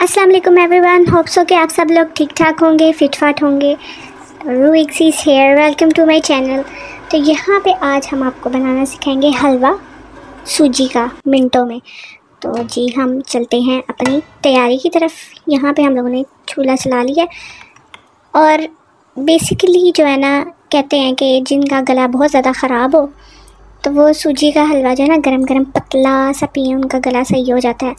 अस्सलाम वालेकुम everyone, hope so कि आप सब लोग ठीक ठाक होंगे, फिट फाट होंगे। रूइक्स is here, welcome to my channel. तो यहाँ पे आज हम आपको बनाना सिखाएंगे हलवा सूजी का मिनटों में। तो जी हम चलते हैं अपनी तैयारी की तरफ। यहाँ पे हम लोगों ने चूल्हा चला लिया और बेसिकली जो है ना, कहते हैं कि जिनका गला बहुत ज़्यादा ख़राब हो तो वो सूजी का हलवा जो है ना, गरम गरम पतला सा पिए, उनका गला सही हो जाता है।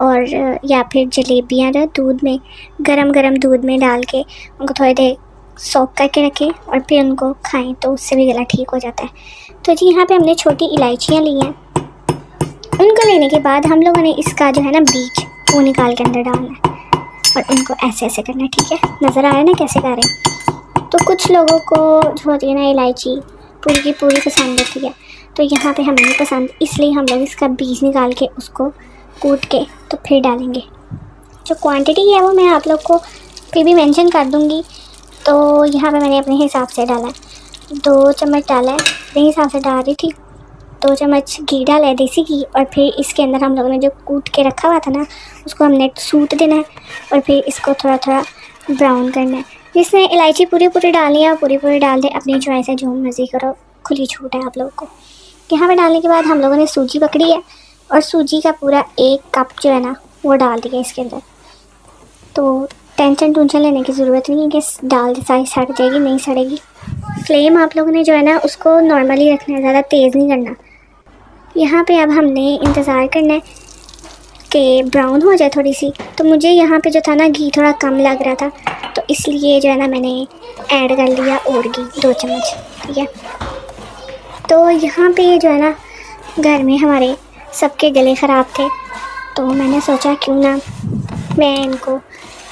और या फिर जलेबियाँ जो दूध में, गरम गरम दूध में डाल के उनको थोड़ी देर सोक करके रखें और फिर उनको खाएं तो उससे भी गला ठीक हो जाता है। तो जी यहाँ पे हमने छोटी इलायचियाँ ली हैं। उनको लेने के बाद हम लोगों ने इसका जो है ना बीज वो निकाल के अंदर डालना है और उनको ऐसे ऐसे करना है। ठीक है, नज़र आ रहा है ना कैसे कर रहे हैं। तो कुछ लोगों को जो होती है ना इलायची पूरी की पूरी पसंद होती है, तो यहाँ पे हमें नहीं पसंद, इसलिए हम लोग इसका बीज निकाल के उसको कूट के तो फिर डालेंगे। जो क्वांटिटी है वो मैं आप लोग को फिर भी मेंशन कर दूँगी। तो यहाँ पे मैंने अपने हिसाब से डाला है, 2 चम्मच डाला है, अपने हिसाब से डाल रही थी। 2 चम्मच घी डाला है, देसी घी। और फिर इसके अंदर हम लोगों ने जो कूट के रखा हुआ था ना, उसको हमने सूट देना है और फिर इसको थोड़ा थोड़ा ब्राउन करना है। जिसने इलायची पूरी पूरी डालनी है पूरी पूरी डाल दे, अपनी चॉइस है, जो मर्ज़ी करो, खुली छूट है आप लोगों को। यहाँ पे डालने के बाद हम लोगों ने सूजी पकड़ी है और सूजी का पूरा 1 कप जो है ना वो डाल दिया इसके अंदर। तो टेंशन लेने की ज़रूरत नहीं है कि दाल सारी सड़ जाएगी, नहीं सड़ेगी। फ्लेम आप लोगों ने जो है ना उसको नॉर्मली रखना है, ज़्यादा तेज़ नहीं करना। यहाँ पे अब हमने इंतज़ार करना है कि ब्राउन हो जाए थोड़ी सी। तो मुझे यहाँ पे जो था ना घी थोड़ा कम लग रहा था, तो इसलिए जो है ना मैंने ऐड कर लिया और घी 2 चम्मच। ठीक है, तो यहाँ पे जो है ना घर में हमारे सबके गले ख़राब थे, तो मैंने सोचा क्यों ना मैं इनको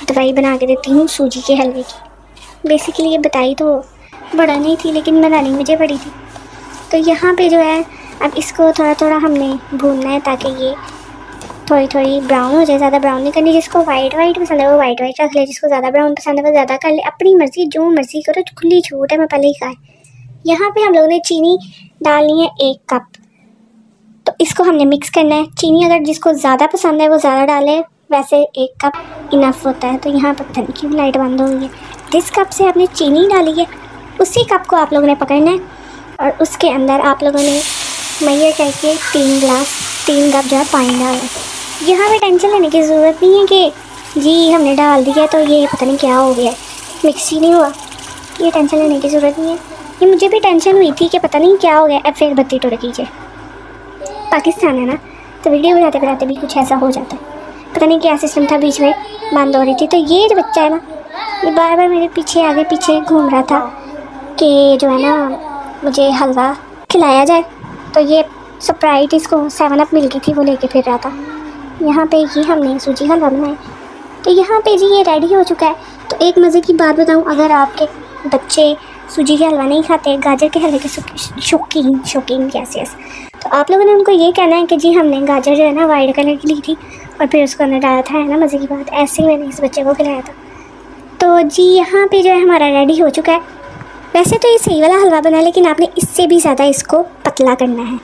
दवाई बना के देती हूँ सूजी के हलवे की। बेसिकली ये बताई तो बड़ा नहीं थी, लेकिन बनानी मुझे पड़ी थी। तो यहाँ पे जो है अब इसको थोड़ा थोड़ा हमने भूनना है ताकि ये थोड़ी थोड़ी ब्राउन हो जाए। ज़्यादा ब्राउन नहीं करनी। जिसको वाइट पसंद है वो वाइट रख ले, जिसको ज़्यादा ब्राउन पसंद है वो ज़्यादा कर ले, अपनी मर्ज़ी, जो मर्ज़ी करो, खुली छूट है, मैं पहले ही कहा है। यहाँ पे हम लोगों ने चीनी डालनी है 1 कप। तो इसको हमने मिक्स करना है। चीनी अगर जिसको ज़्यादा पसंद है वो ज़्यादा डाले, वैसे 1 कप इनफ होता है। तो यहाँ पर पता नहीं क्यों लाइट बंद हो गई है। जिस कप से आपने चीनी डाली है उसी कप को आप लोगों ने पकड़ना है और उसके अंदर आप लोगों ने मैयर करके 3 कप जो है पानी डालना है। यहाँ पे टेंशन लेने की ज़रूरत नहीं है कि जी हमने डाल दिया तो ये पता नहीं क्या हो गया, मिक्स ही नहीं हुआ। ये टेंशन लेने की ज़रूरत नहीं है। ये मुझे भी टेंशन हुई थी कि पता नहीं क्या हो गया। फिर बत्ती टुड़ कीजिए, पाकिस्तान है ना, तो वीडियो बनाते बनाते भी कुछ ऐसा हो जाता है। पता नहीं क्या सिस्टम था, बीच में बंद हो रही थी। तो ये जो बच्चा है ना, ये बार बार मेरे पीछे आगे पीछे घूम रहा था कि जो है ना मुझे हलवा खिलाया जाए। तो ये स्प्राइट इसको 7 अप मिल गई थी, वो लेके फिर रहा था। यहाँ पे ये हमने सूजी हलवा बनाया। तो यहाँ पे जी ये रेडी हो चुका है। तो एक मज़े की बात बताऊँ, अगर आपके बच्चे सूजी के हलवा नहीं खाते, गाजर के हलवे के शौकीन यस, तो आप लोगों ने उनको ये कहना है कि जी हमने गाजर जो है ना वाइट कलर की ली थी और फिर उसको अंदर डाला था, है ना मज़े की बात। ऐसे ही मैंने इस बच्चे को खिलाया था। तो जी यहाँ पे जो है हमारा रेडी हो चुका है। वैसे तो ये सही वाला हलवा बना है, लेकिन आपने इससे भी ज़्यादा इसको पतला करना है।